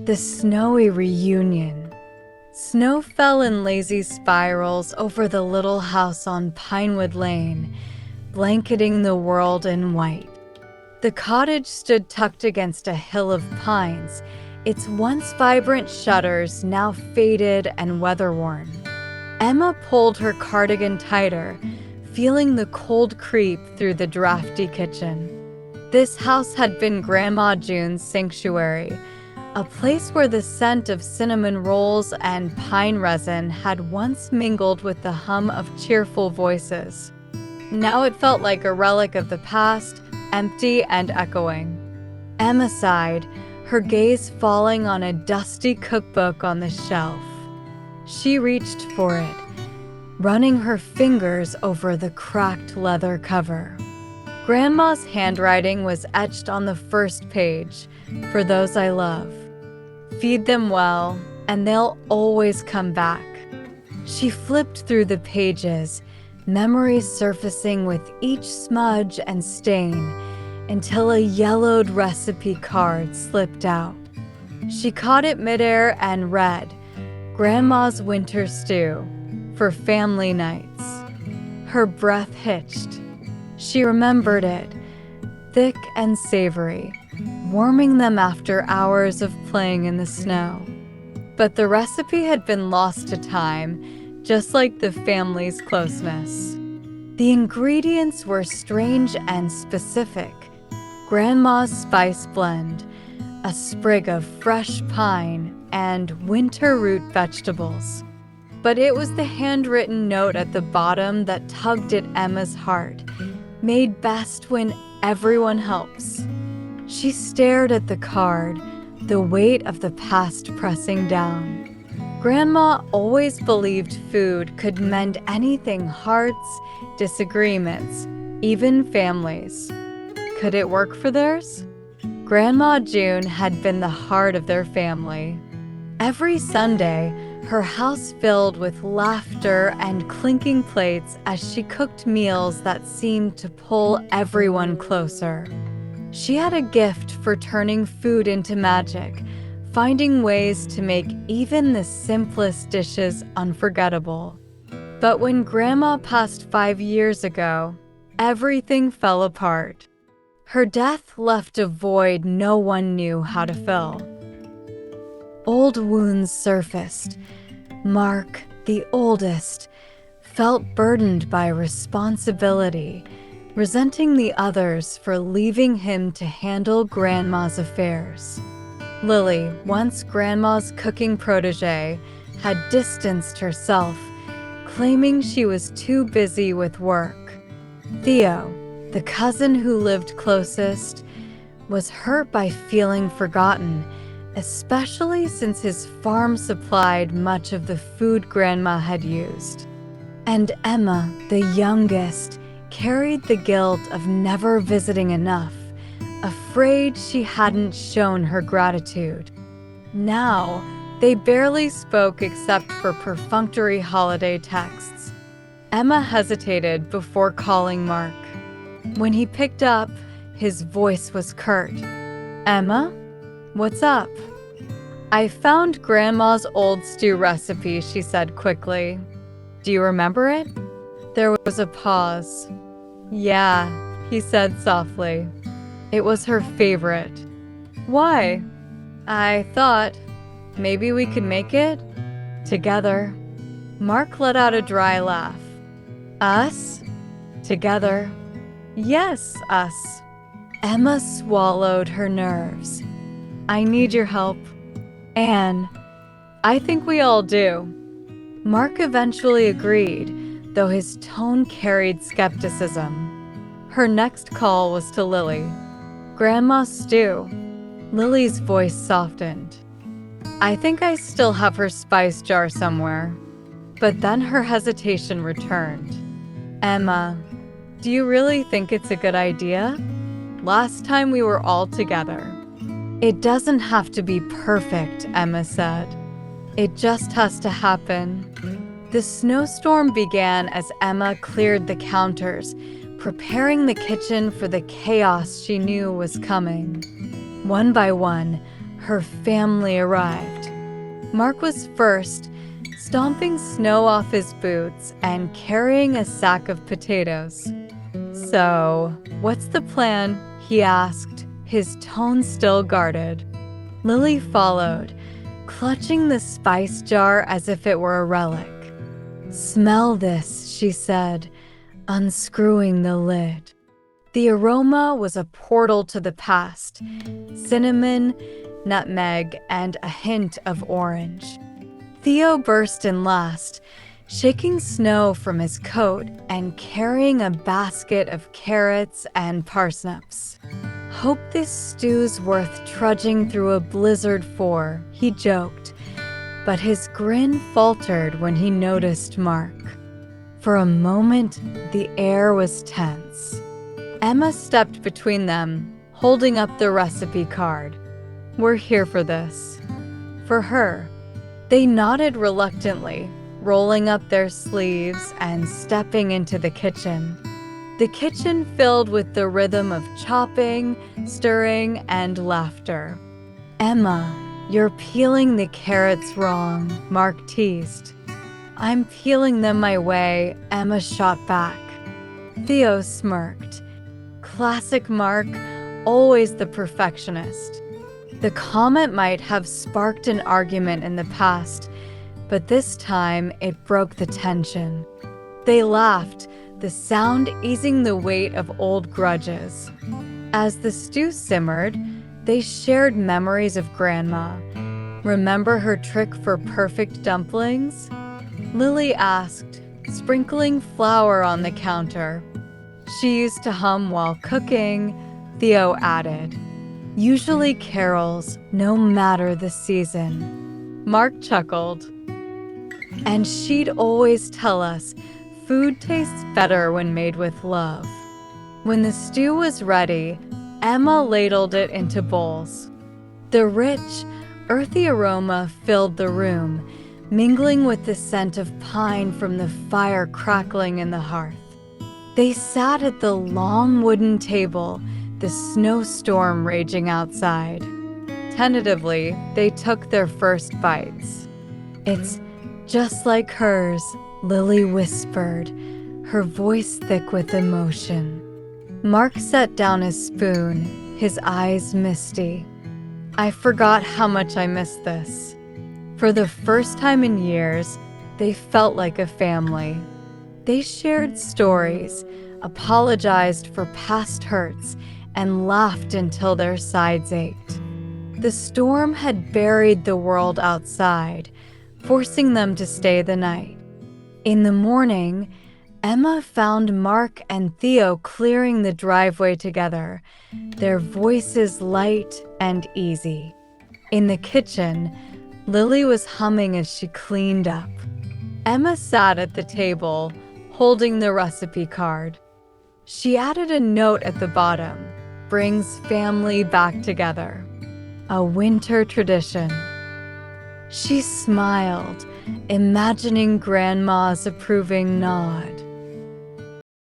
The snowy reunion. Snow fell in lazy spirals over the little house on Pinewood Lane, blanketing the world in white. The cottage stood tucked against a hill of pines, its once vibrant shutters now faded and weather-worn. Emma pulled her cardigan tighter, feeling the cold creep through the drafty kitchen. This house had been Grandma June's sanctuary, a place where the scent of cinnamon rolls and pine resin had once mingled with the hum of cheerful voices. Now it felt like a relic of the past, empty and echoing. Emma sighed, her gaze falling on a dusty cookbook on the shelf. She reached for it, running her fingers over the cracked leather cover. Grandma's handwriting was etched on the first page, "For those I love. Feed them well, and they'll always come back." She flipped through the pages, memories surfacing with each smudge and stain, until a yellowed recipe card slipped out. She caught it midair and read, "Grandma's winter stew, for family nights." Her breath hitched. She remembered it, thick and savory, warming them after hours of playing in the snow. But the recipe had been lost to time, just like the family's closeness. The ingredients were strange and specific. Grandma's spice blend, a sprig of fresh pine, and winter root vegetables. But it was the handwritten note at the bottom that tugged at Emma's heart, made best when everyone helps. She stared at the card, the weight of the past pressing down. Grandma always believed food could mend anything: hearts, disagreements, even families. Could it work for theirs? Grandma June had been the heart of their family. Every Sunday, her house filled with laughter and clinking plates as she cooked meals that seemed to pull everyone closer. She had a gift for turning food into magic, finding ways to make even the simplest dishes unforgettable. But when Grandma passed 5 years ago, everything fell apart. Her death left a void no one knew how to fill. Old wounds surfaced. Mark, the oldest, felt burdened by responsibility, resenting the others for leaving him to handle Grandma's affairs. Lily, once Grandma's cooking protege, had distanced herself, claiming she was too busy with work. Theo, the cousin who lived closest, was hurt by feeling forgotten, especially since his farm supplied much of the food Grandma had used. And Emma, the youngest, carried the guilt of never visiting enough, afraid she hadn't shown her gratitude. Now, they barely spoke except for perfunctory holiday texts. Emma hesitated before calling Mark. When he picked up, his voice was curt. "Emma? What's up?" "I found Grandma's old stew recipe," she said quickly. "Do you remember it?" There was a pause. "Yeah," he said softly. "It was her favorite." "Why?" "I thought maybe we could make it together." Mark let out a dry laugh. "Us? Together?" "Yes, us." Emma swallowed her nerves. "I need your help. Anne, I think we all do." Mark eventually agreed, though his tone carried skepticism. Her next call was to Lily. "Grandma's stew." Lily's voice softened. "I think I still have her spice jar somewhere." But then her hesitation returned. "Emma, do you really think it's a good idea? Last time we were all together." "It doesn't have to be perfect," Emma said. "It just has to happen." The snowstorm began as Emma cleared the counters, preparing the kitchen for the chaos she knew was coming. One by one, her family arrived. Mark was first, stomping snow off his boots and carrying a sack of potatoes. "So, what's the plan?" he asked, his tone still guarded. Lily followed, clutching the spice jar as if it were a relic. "Smell this," she said, unscrewing the lid. The aroma was a portal to the past: cinnamon, nutmeg, and a hint of orange. Theo burst in last, shaking snow from his coat and carrying a basket of carrots and parsnips. "Hope this stew's worth trudging through a blizzard for," he joked, but his grin faltered when he noticed Mark. For a moment, the air was tense. Emma stepped between them, holding up the recipe card. "We're here for this." For her. They nodded reluctantly, rolling up their sleeves and stepping into the kitchen. The kitchen filled with the rhythm of chopping, stirring, and laughter. "Emma, you're peeling the carrots wrong," Mark teased. "I'm peeling them my way," Emma shot back. Theo smirked. Classic Mark, always the perfectionist. The comment might have sparked an argument in the past, but this time it broke the tension. They laughed, the sound easing the weight of old grudges. As the stew simmered, they shared memories of Grandma. "Remember her trick for perfect dumplings?" Lily asked, sprinkling flour on the counter. "She used to hum while cooking," Theo added. "Usually carols, no matter the season." Mark chuckled. "And she'd always tell us, food tastes better when made with love." When the stew was ready, Emma ladled it into bowls. The rich, earthy aroma filled the room, mingling with the scent of pine from the fire crackling in the hearth. They sat at the long wooden table, the snowstorm raging outside. Tentatively, they took their first bites. "It's just like hers," Lily whispered, her voice thick with emotion. Mark set down his spoon, his eyes misty. "I forgot how much I missed this." For the first time in years, they felt like a family. They shared stories, apologized for past hurts, and laughed until their sides ached. The storm had buried the world outside, forcing them to stay the night. In the morning, Emma found Mark and Theo clearing the driveway together, their voices light and easy. In the kitchen, Lily was humming as she cleaned up. Emma sat at the table, holding the recipe card. She added a note at the bottom: "Brings family back together. A winter tradition." She smiled, imagining Grandma's approving nod.